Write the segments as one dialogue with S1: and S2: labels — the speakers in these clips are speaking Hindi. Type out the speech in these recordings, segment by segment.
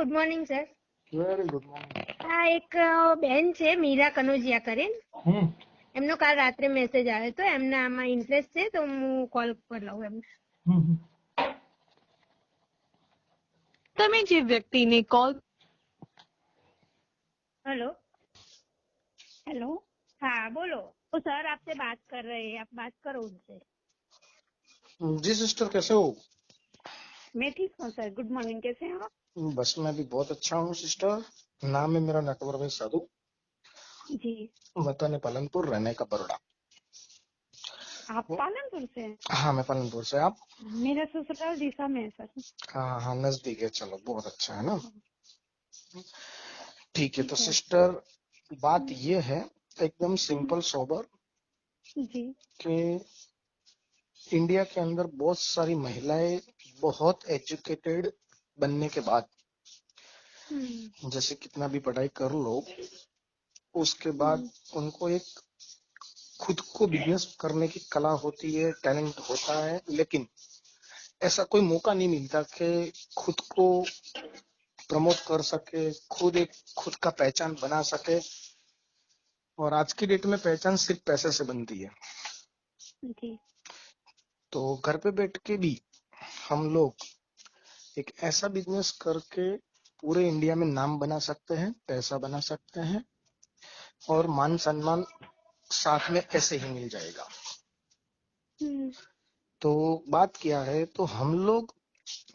S1: Good morning sir.
S2: Very good morning.
S1: એક બેન છે મીરા કનોજિયા કરીને, એમનો કાલ રાત્રે મેસેજ આવ્યો તો એમને આમાં ઇન્ટરેસ્ટ છે તો હું કોલ પર લઉં એમને.
S3: તમે જે વ્યક્તિને કોલ
S1: हेलो
S4: हेलो।
S1: हाँ बोलो. तो सर आपसे बात कर रहे हैं, आप बात करो उनसे.
S2: जी सिस्टर, कैसे हो?
S4: मैं ठीक हूँ सर, गुड मॉर्निंग, कैसे हैं आप?
S2: बस मैं भी बहुत अच्छा हूँ सिस्टर. नाम है मेरा नटवर भाई साधु.
S4: जी।
S2: वतन है पालनपुर, रहने का बड़ौदा.
S4: आप पालनपुर से हैं?
S2: हाँ, मैं पालनपुर से. आप?
S4: मेरा ससुराल डीसा में है सर.
S2: हाँ हाँ, नजदीक है. चलो बहुत अच्छा है ना. ठीक है. तो सिस्टर बात ये है एकदम सिंपल सोबर
S4: जी
S2: कि इंडिया के अंदर बहुत सारी महिलाएं बहुत एजुकेटेड बनने के बाद, जैसे कितना भी पढ़ाई कर लो, उसके बाद उनको एक खुद को बिजनेस करने की कला होती है, टैलेंट होता है, लेकिन ऐसा कोई मौका नहीं मिलता कि खुद को प्रमोट कर सके, खुद का पहचान बना सके. और आज की डेट में पहचान सिर्फ पैसे से बनती है.
S4: जी।
S2: तो घर पे बैठ के भी हम लोग एक ऐसा बिजनेस करके पूरे इंडिया में नाम बना सकते हैं, पैसा बना सकते हैं, और मान सम्मान साथ में ऐसे ही मिल जाएगा. तो बात क्या है, तो हम लोग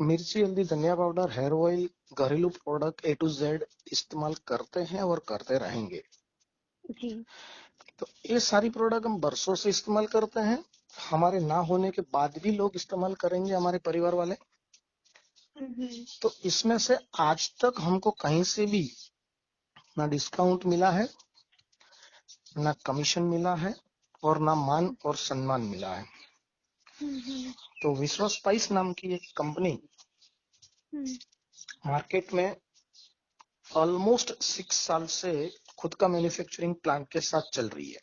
S2: मिर्ची, हल्दी, धनिया पाउडर, हेयर ऑयल, घरेलू प्रोडक्ट A to Z इस्तेमाल करते हैं और करते रहेंगे.
S4: जी।
S2: तो ये सारी प्रोडक्ट हम बरसों से इस्तेमाल करते हैं. हमारे ना होने के बाद भी लोग इस्तेमाल करेंगे, हमारे परिवार वाले. तो इसमें से आज तक हमको कहीं से भी ना डिस्काउंट मिला है, ना कमीशन मिला है, और ना मान और सम्मान मिला है. तो विश्वास स्पाइस नाम की एक कंपनी मार्केट में ऑलमोस्ट 6 साल से खुद का मैन्युफैक्चरिंग प्लांट के साथ चल रही है.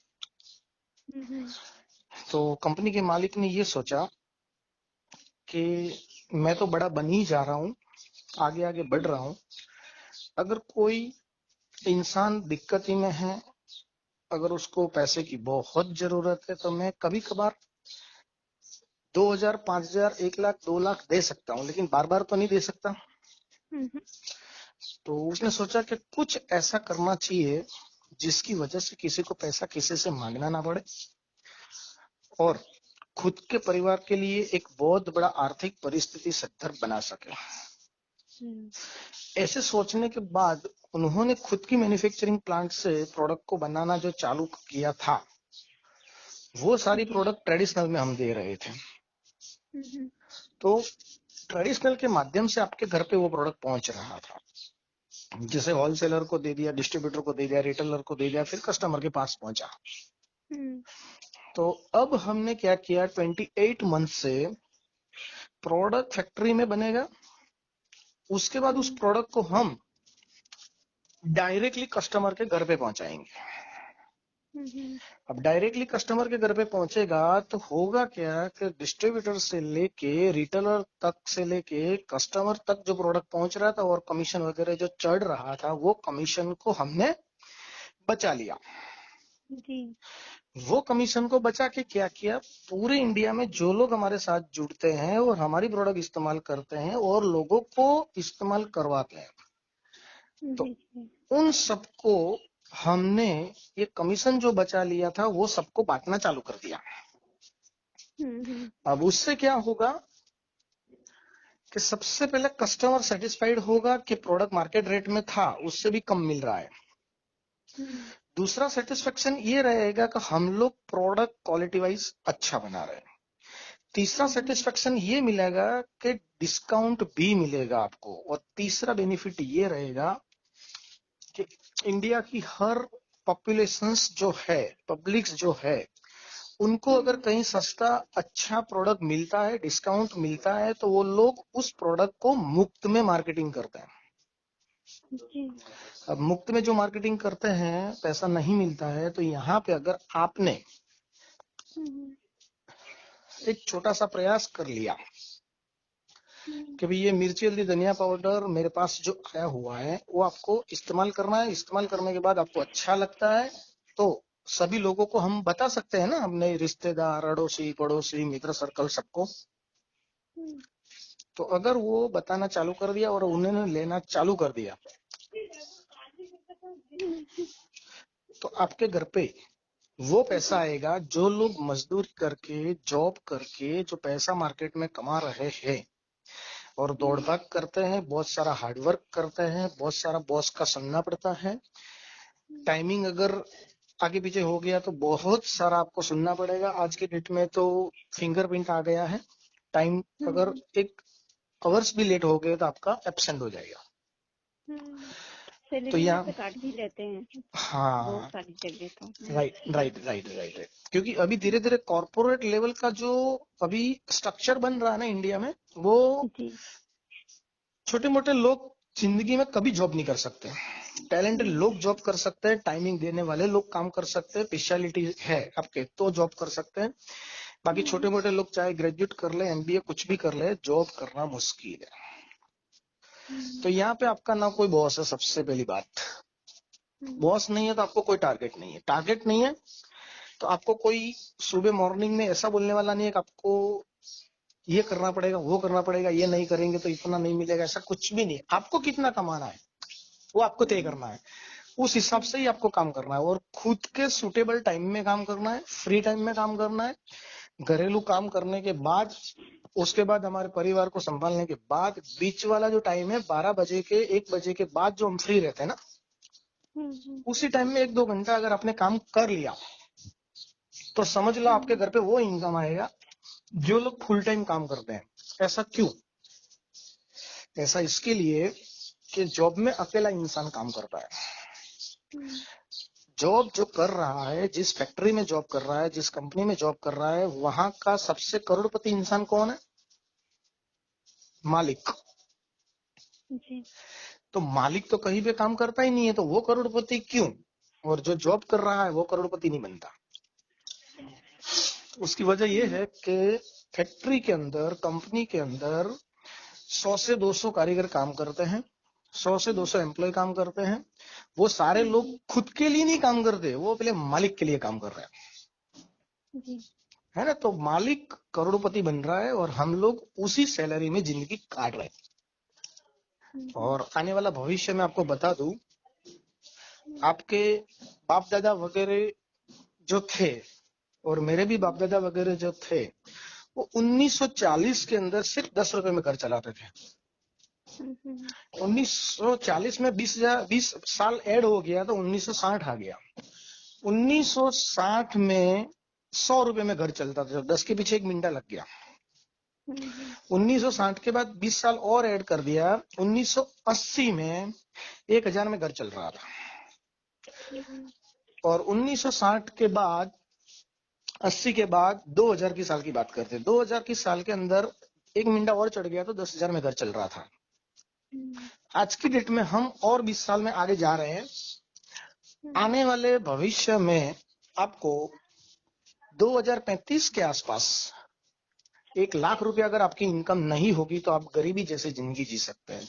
S2: तो कंपनी के मालिक ने ये सोचा कि मैं तो बड़ा बन ही जा रहा हूँ, आगे आगे बढ़ रहा हूँ, अगर कोई इंसान दिक्कत में है, अगर उसको पैसे की बहुत जरूरत है, तो मैं कभी कभार 2000, 5000, 1 लाख, 2 लाख दे सकता हूँ, लेकिन बार बार तो नहीं दे सकता. तो उसने सोचा कि कुछ ऐसा करना चाहिए जिसकी वजह से किसी को पैसा किसी से मांगना ना पड़े, और खुद के परिवार के लिए एक बहुत बड़ा आर्थिक परिस्थिति सद्धर बना सके. ऐसे सोचने के बाद उन्होंने खुद की मैन्युफैक्चरिंग प्लांट से प्रोडक्ट को बनाना जो चालू किया था, वो सारी प्रोडक्ट ट्रेडिशनल में हम दे रहे थे. तो ट्रेडिशनल के माध्यम से आपके घर पे वो प्रोडक्ट पहुंच रहा था. जैसे होलसेलर को दे दिया, डिस्ट्रीब्यूटर को दे दिया, रिटेलर को दे दिया, फिर कस्टमर के पास पहुंचा. तो अब हमने क्या किया, 28 मंथ से प्रोडक्ट फैक्ट्री में बनेगा. उसके बाद उस प्रोडक्ट को हम डायरेक्टली कस्टमर के घर पे पहुंचाएंगे. अब डायरेक्टली कस्टमर के घर पे पहुंचेगा तो होगा क्या कि डिस्ट्रीब्यूटर से लेके रिटेलर तक से लेके कस्टमर तक जो प्रोडक्ट पहुंच रहा था और कमीशन वगैरह जो चढ़ रहा था, वो कमीशन को हमने बचा लिया. वो कमीशन को बचा के क्या किया, पूरे इंडिया में जो लोग हमारे साथ जुड़ते हैं और हमारी प्रोडक्ट इस्तेमाल करते हैं और लोगों को इस्तेमाल करवाते हैं, तो उन सबको हमने ये कमीशन जो बचा लिया था वो सबको बांटना चालू कर दिया. अब उससे क्या होगा कि सबसे पहले कस्टमर सेटिस्फाइड होगा कि प्रोडक्ट मार्केट रेट में था उससे भी कम मिल रहा है. दूसरा सेटिस्फेक्शन ये रहेगा कि हम लोग प्रोडक्ट क्वालिटी वाइज अच्छा बना रहे हैं. तीसरा सेटिस्फेक्शन ये मिलेगा कि डिस्काउंट भी मिलेगा आपको. और तीसरा बेनिफिट ये रहेगा कि इंडिया की हर पॉपुलेशंस जो है, पब्लिक्स जो है, उनको अगर कहीं सस्ता अच्छा प्रोडक्ट मिलता है, डिस्काउंट मिलता है, तो वो लोग उस प्रोडक्ट को मुफ्त में मार्केटिंग करते हैं. अब मुफ्त में जो मार्केटिंग करते हैं, पैसा नहीं मिलता है, तो यहाँ पे अगर आपने एक छोटा सा प्रयास कर लिया कि भाई ये मिर्ची हल्दी धनिया पाउडर मेरे पास जो आया हुआ है वो आपको इस्तेमाल करना है। इस्तेमाल करने के बाद आपको अच्छा लगता है तो सभी लोगों को हम बता सकते हैं ना, अपने रिश्तेदार, अड़ोसी पड़ोसी, मित्र सर्कल, सबको। तो अगर वो बताना चालू कर दिया और उन्होंने लेना चालू कर दिया तो आपके घर पे वो पैसा आएगा जो लोग मजदूरी करके, जॉब करके जो पैसा मार्केट में कमा रहे हैं और दौड़ भाग करते हैं, बहुत सारा हार्डवर्क करते हैं, बहुत सारा बॉस का सुनना पड़ता है। टाइमिंग अगर आगे पीछे हो गया तो बहुत सारा आपको सुनना पड़ेगा। आज के डेट में तो फिंगरप्रिंट आ गया है। टाइम अगर एक आवर्स भी लेट हो गए तो आपका एब्सेंट हो जाएगा। तो
S4: सैलरी में
S2: यहाँ
S4: से काट भी लेते हैं बहुत
S2: हाँ,
S4: सारी जगह तो।
S2: Right right right right. क्योंकि अभी धीरे धीरे कॉर्पोरेट लेवल का जो अभी स्ट्रक्चर बन रहा है ना इंडिया में, वो
S4: जी
S2: छोटे मोटे लोग जिंदगी में कभी जॉब नहीं कर सकते। टैलेंटेड लोग जॉब कर सकते हैं, टाइमिंग देने वाले लोग काम कर सकते हैं, स्पेशलिटी है आपके तो जॉब कर सकते हैं। बाकी छोटे मोटे लोग चाहे ग्रेजुएट कर ले, एमबीए कुछ भी कर ले, जॉब करना मुश्किल है। तो यहाँ पे आपका ना कोई बॉस है। सबसे पहली बात, बॉस नहीं है तो आपको कोई टारगेट नहीं है। टारगेट नहीं है तो आपको कोई सुबह मॉर्निंग में ऐसा बोलने वाला नहीं है कि आपको ये करना पड़ेगा, वो करना पड़ेगा, ये नहीं करेंगे तो इतना नहीं मिलेगा। ऐसा कुछ भी नहीं है। आपको कितना कमाना है वो आपको तय करना है। उस हिसाब से ही आपको काम करना है और खुद के सुटेबल टाइम में काम करना है, फ्री टाइम में काम करना है। घरेलू काम करने के बाद, उसके बाद हमारे परिवार को संभालने के बाद, बीच वाला जो टाइम है 12 बजे के 1 बजे के बाद जो हम फ्री रहते हैं ना, उसी टाइम में 1-2 घंटा अगर आपने काम कर लिया तो समझ लो आपके घर पे वो इनकम आएगा जो लोग फुल टाइम काम करते हैं। ऐसा क्यों? ऐसा इसके लिए कि जॉब में अकेला इंसान काम करता है। जॉब जो कर रहा है, जिस फैक्ट्री में जॉब कर रहा है, जिस कंपनी में जॉब कर रहा है, वहां का सबसे करोड़पति इंसान कौन है? मालिक।
S4: जी
S2: तो मालिक तो कहीं पे काम करता ही नहीं है, तो वो करोड़पति क्यों? और जो जॉब कर रहा है वो करोड़पति नहीं बनता। उसकी वजह यह है कि फैक्ट्री के अंदर, कंपनी के अंदर 100 से 200 कारीगर काम करते हैं, 100 से 200 एम्प्लॉय काम करते हैं। वो सारे लोग खुद के लिए नहीं काम करते, वो पहले मालिक के लिए काम कर रहे हैं,
S4: जी
S2: है ना। तो मालिक करोड़पति बन रहा है और हम लोग उसी सैलरी में जिंदगी काट रहे हैं। और आने वाला भविष्य में आपको बता दूं, आपके बाप दादा वगैरह जो थे और मेरे भी बाप दादा वगैरह जो थे, वो 1940 के अंदर सिर्फ 10 रुपए में घर चलाते थे। 1940 में 20 साल ऐड हो गया तो 1960 आ गया। 1960 में 100 रुपए में घर चलता था, 10 के पीछे 1 मिनटा लग गया। 1960 के बाद 20 साल और ऐड कर दिया, 1980 में 1000 में घर चल रहा था। और 1960 के बाद, 80 के बाद 2000 की साल की बात करते हैं, 2000 की साल के अंदर 1 मिनटा और चढ़ गया तो 10,000 में घर चल रहा था। आज की डेट में हम और 20 साल में आगे जा रहे हैं। आने वाले भविष्य में आपको 2035 के आसपास 1 लाख रुपया अगर आपकी इनकम नहीं होगी तो आप गरीबी जैसे जिंदगी जी सकते हैं।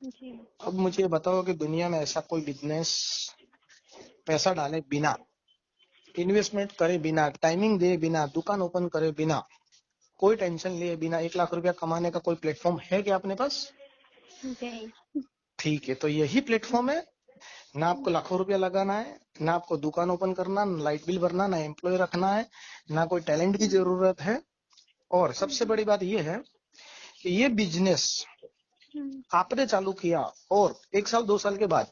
S4: जी
S2: अब मुझे बताओ कि दुनिया में ऐसा कोई बिजनेस पैसा डाले बिना, इन्वेस्टमेंट करे बिना, टाइमिंग दे बिना, दुकान ओपन करे बिना, कोई टेंशन लिए बिना 1 लाख रुपया कमाने का कोई प्लेटफॉर्म है क्या अपने पास? ठीक है, तो यही प्लेटफॉर्म है। ना आपको लाखों रुपया लगाना है, ना आपको दुकान ओपन करना, ना लाइट बिल भरना, ना एम्प्लॉय रखना है, ना कोई टैलेंट की जरूरत है। और सबसे बड़ी बात यह है कि ये बिजनेस आपने चालू किया और 1 साल 2 साल के बाद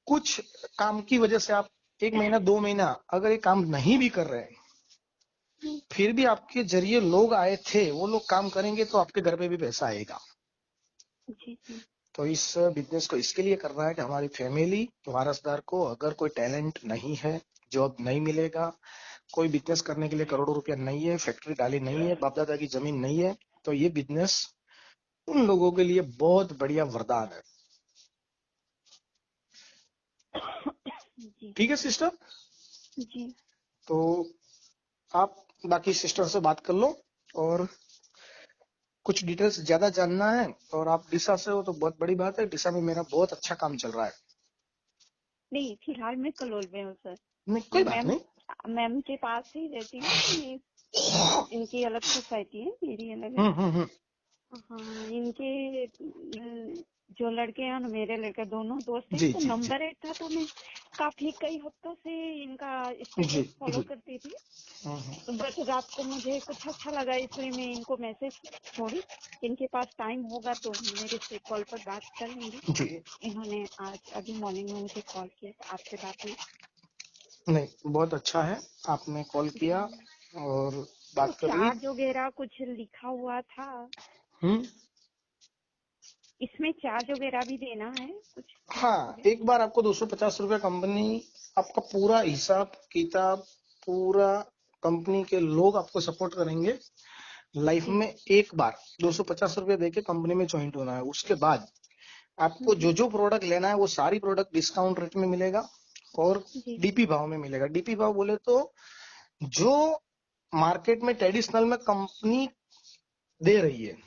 S2: कुछ काम की वजह से आप 1 महीना 2 महीना अगर ये काम नहीं भी कर रहे, फिर भी आपके जरिए लोग आए थे, वो लोग काम करेंगे तो आपके घर पे भी पैसा आएगा।
S4: जी जी
S2: तो इस बिजनेस को इसके लिए करना है कि हमारी फैमिली वारसदार को अगर कोई टैलेंट नहीं है, जॉब नहीं मिलेगा, कोई बिजनेस करने के लिए करोड़ों रुपया नहीं है, फैक्ट्री डाली नहीं है, बाप दादा की जमीन नहीं है, तो ये बिजनेस उन लोगों के लिए बहुत बढ़िया वरदान है।
S4: जी
S2: ठीक है सिस्टर?
S4: जी
S2: तो आप बाकी सिस्टर से बात कर लो और कुछ डिटेल्स ज्यादा जानना है और आप डिशा से हो तो बहुत बड़ी बात है। डिशा में मेरा बहुत अच्छा काम चल रहा है।
S4: नहीं, फिलहाल मैं कलोल में हूँ सर।
S2: नहीं कोई बात
S4: मैम
S2: नहीं।
S4: मैम के पास ही रहती हूँ मैं। इनकी अलग सोसाइटी है, मेरी अलग है।
S2: हम्म।
S4: हाँ, इनके जो लड़के हैं और मेरे लड़के दोनों दोस्त हैं,
S2: जी
S4: तो
S2: जी जी
S4: नंबर एक था, तो मैं काफी कई हफ्तों से इनका
S2: जी
S4: स्टेटस फॉलो
S2: जी।
S4: करती थी।
S2: हम्म,
S4: तो बट रात को मुझे कुछ अच्छा लगा, इसलिए मैं इनको मैसेज छोड़ी। इनके पास टाइम होगा तो मेरे से कॉल पर बात कर लेंगे।
S2: जी।
S4: इन्होंने आज अभी मॉर्निंग में मुझे कॉल किया, तो आपसे बात हुई।
S2: नहीं बहुत अच्छा है, आपने कॉल किया
S4: जी,
S2: और
S4: तो
S2: बात कर ली।
S4: चार्ज वगैरह कुछ लिखा हुआ था,
S2: हम्म।
S4: इसमें चार्ज वगैरह भी देना है, कुछ लिखा
S2: हाँ,
S4: है?
S2: एक बार आपको 250 रुपया कंपनी आपका पूरा हिसाब किताब, पूरा कंपनी के लोग आपको सपोर्ट करेंगे। लाइफ
S4: जी।
S2: में एक बार 250 रुपये देके कंपनी में ज्वाइंट होना है। उसके बाद आपको जो
S4: हम्म,
S2: जो प्रोडक्ट लेना है वो सारी प्रोडक्ट डिस्काउंट रेट में मिलेगा और
S4: जी।
S2: डीपी भाव में मिलेगा। डीपी भाव बोले तो जो मार्केट में ट्रेडिशनल में कंपनी दे रही है।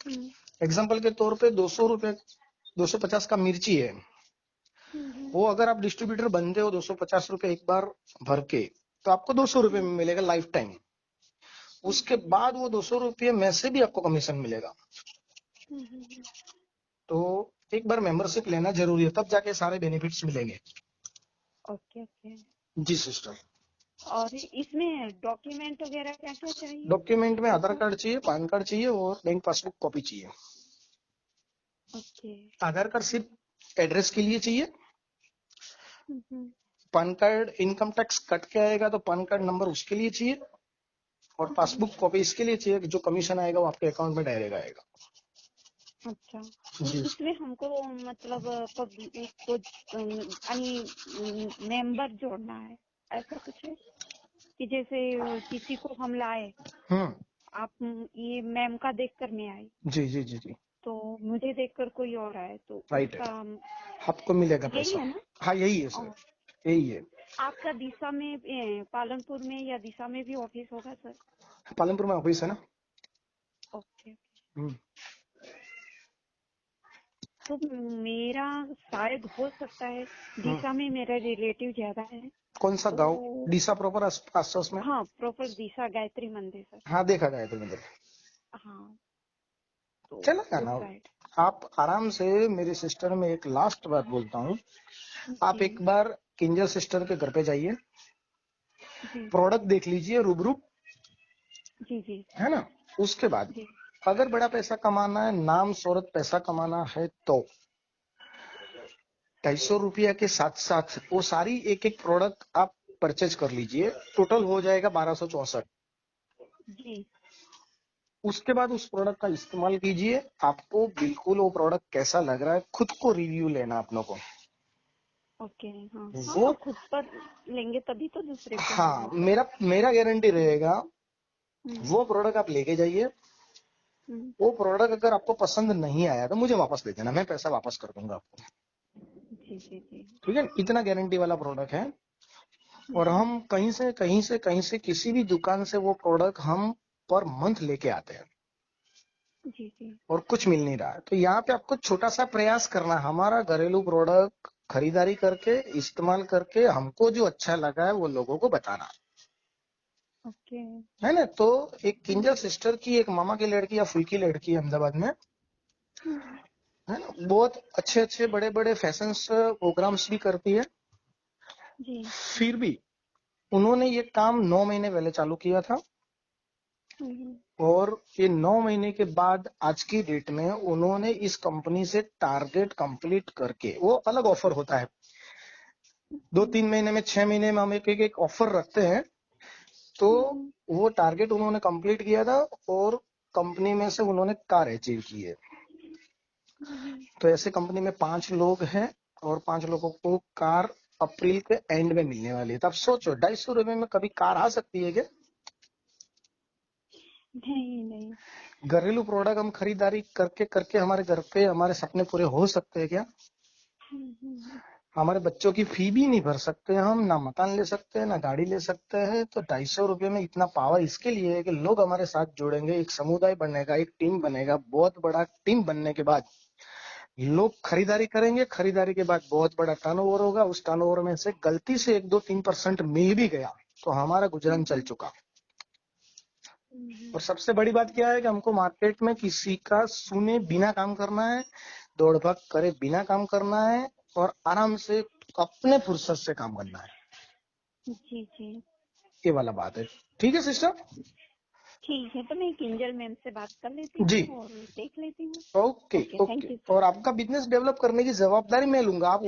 S4: हम्म,
S2: एग्जाम्पल के तौर पे 200 रुपए 250 का मिर्ची है,
S4: हम्म,
S2: वो अगर आप डिस्ट्रीब्यूटर बनते हो 250 रुपए एक बार भर के, तो आपको 200 रुपए में मिलेगा लाइफ टाइम। उसके बाद वो 200 रुपये में से भी आपको कमीशन मिलेगा।
S4: हम्म।
S2: तो एक बार मेंबरशिप लेना जरूरी है, तब जाके सारे बेनिफिट्स मिलेंगे।
S4: Okay, okay.
S2: जी सिस्टर।
S4: और इसमें डॉक्यूमेंट वगैरह क्या क्या चाहिए?
S2: डॉक्यूमेंट में आधार
S4: ऐसा?
S2: कार्ड चाहिए, पैन कार्ड चाहिए और बैंक पासबुक कॉपी चाहिए।
S4: ओके।
S2: आधार कार्ड सिर्फ एड्रेस के लिए चाहिए।
S4: हम्म,
S2: PAN card income tax cut के आएगा तो पैन कार्ड नंबर उसके लिए चाहिए और
S4: हम्म।
S2: पासबुक कॉपी इसके लिए चाहिए कि जो कमीशन आएगा वो आपके अकाउंट में डायरेक्ट आएगा।
S4: अच्छा,
S2: जी।
S4: इसमें हमको मतलब पब्लिक को यानी मेंबर जोड़ना है, ऐसा कुछ है कि जैसे किसी को हम लाए,
S2: हम्म।
S4: आप ये मैम का देखकर मैं आई,
S2: जी जी जी जी।
S4: तो मुझे देखकर कोई और आए, तो
S2: राइट है,
S4: उसका
S2: आपको मिलेगा
S4: यही
S2: पैसा।
S4: है ना?
S2: हाँ यही है सर,
S4: और
S2: यही है।
S4: आपका दिशा में पालनपुर में या दिशा में भी ऑफिस होगा सर?
S2: पालनपुर में ऑफिस है ना।
S4: ओके।
S2: हम्म।
S4: तो मेरा शायद हो सकता है,
S2: हम्म।
S4: दिशा में मेरा रिलेटिव ज्यादा है,
S2: कौन सा गांव?
S4: तो
S2: डीसा प्रॉपर आसपास में?
S4: हाँ, प्रॉपर दिशा गायत्री मंदिर सर।
S2: हाँ देखा जाए तो मंदिर।
S4: हाँ, तो
S2: चलेगा
S4: उस
S2: ना।
S4: साइड।
S2: आप आराम से। मेरी सिस्टर में एक लास्ट बात बोलता हूँ, आप
S4: जी,
S2: एक बार किंजल सिस्टर के घर पे जाइए,
S4: जी,
S2: प्रोडक्ट देख लीजिए रूबरू,
S4: जी, जी,
S2: है ना। उसके बाद
S4: जी।
S2: अगर बड़ा पैसा कमाना है, नाम शोहरत पैसा कमाना है, तो 250 रुपया के साथ साथ वो सारी एक एक प्रोडक्ट आप परचेज कर लीजिए। टोटल हो जाएगा 1264।
S4: जी।
S2: उसके बाद उस प्रोडक्ट का इस्तेमाल कीजिए, आपको बिल्कुल वो प्रोडक्ट कैसा लग रहा है खुद को रिव्यू लेना अपनों को।
S4: ओके। हाँ,
S2: वो
S4: हाँ, खुद पर लेंगे तभी तो दूसरे को
S2: हाँ,
S4: हम।
S2: मेरा मेरा गारंटी रहेगा।
S4: हम्म,
S2: वो प्रोडक्ट आप लेके जाइए,
S4: हम्म।
S2: वो प्रोडक्ट अगर आपको पसंद नहीं आया तो मुझे वापस दे देना, मैं पैसा वापस कर दूंगा आपको।
S4: जी, जी, जी।
S2: ठीक है, इतना गारंटी वाला प्रोडक्ट है। और
S4: हम्म,
S2: हम कहीं से किसी भी दुकान से वो प्रोडक्ट हम पर मंथ लेके आते हैं
S4: जी, जी।
S2: और कुछ मिल नहीं रहा है। तो यहाँ पे आपको छोटा सा प्रयास करना है, हमारा घरेलू प्रोडक्ट खरीदारी करके इस्तेमाल करके हमको जो अच्छा लगा है वो लोगों को बताना
S4: ओके।
S2: है ना। तो एक
S4: हम्म,
S2: किंजल सिस्टर की एक मामा की लड़की या फुई की लड़की है अहमदाबाद में,
S4: हम्म,
S2: है ना, बहुत अच्छे अच्छे बड़े बड़े फैशन प्रोग्राम्स भी करती है।
S4: जी।
S2: फिर भी उन्होंने ये काम 9 महीने पहले चालू किया था
S4: हम्म,
S2: और ये 9 महीने के बाद आज की डेट में उन्होंने इस कंपनी से टारगेट कंप्लीट करके, वो अलग ऑफर होता है, 2-3 महीने में 6 महीने में हम एक एक ऑफर रखते हैं, तो
S4: हम्म,
S2: वो टारगेट उन्होंने कंप्लीट किया था और कंपनी में से उन्होंने कार अचीव की है।
S4: हम्म।
S2: तो ऐसे कंपनी में 5 लोग हैं और 5 लोगों को कार अप्रैल के एंड में मिलने वाली है। तो आप सोचो 250 रुपए में कभी कार आ सकती है क्या?
S4: नहीं, नहीं।
S2: घरेलू प्रोडक्ट हम खरीदारी करके करके हमारे घर पे हमारे सपने पूरे हो सकते हैं क्या?
S4: हम्म, हम्म,
S2: हमारे बच्चों की फी भी नहीं भर सकते हम, ना मकान ले सकते हैं, ना गाड़ी ले सकते हैं। तो 250 रुपये में इतना पावर इसके लिए है कि लोग हमारे साथ जुड़ेंगे, एक समुदाय बनेगा, एक टीम बनेगा। बहुत बड़ा टीम बनने के बाद लोग खरीदारी करेंगे, खरीदारी के बाद बहुत बड़ा टर्नओवर होगा। उस टर्नओवर में से गलती से 1-2-3% मिल भी गया तो हमारा गुजरान चल चुका। और सबसे बड़ी बात क्या है कि हमको मार्केट में किसी का सुने बिना काम करना है, दौड़ भाग करे बिना काम करना है, और आराम से अपने फुर्सत से काम करना है।
S4: जी जी
S2: ये वाला बात है। ठीक है सिस्टर?
S4: ठीक है, तो मैं किंजल मैम से बात कर लेती
S2: जी।
S4: हूँ और देख लेती हूँ।
S2: Okay
S4: okay, thank
S2: okay.
S4: You sir.
S2: और आपका बिजनेस डेवलप करने की जवाबदारी मैं लूंगा। आप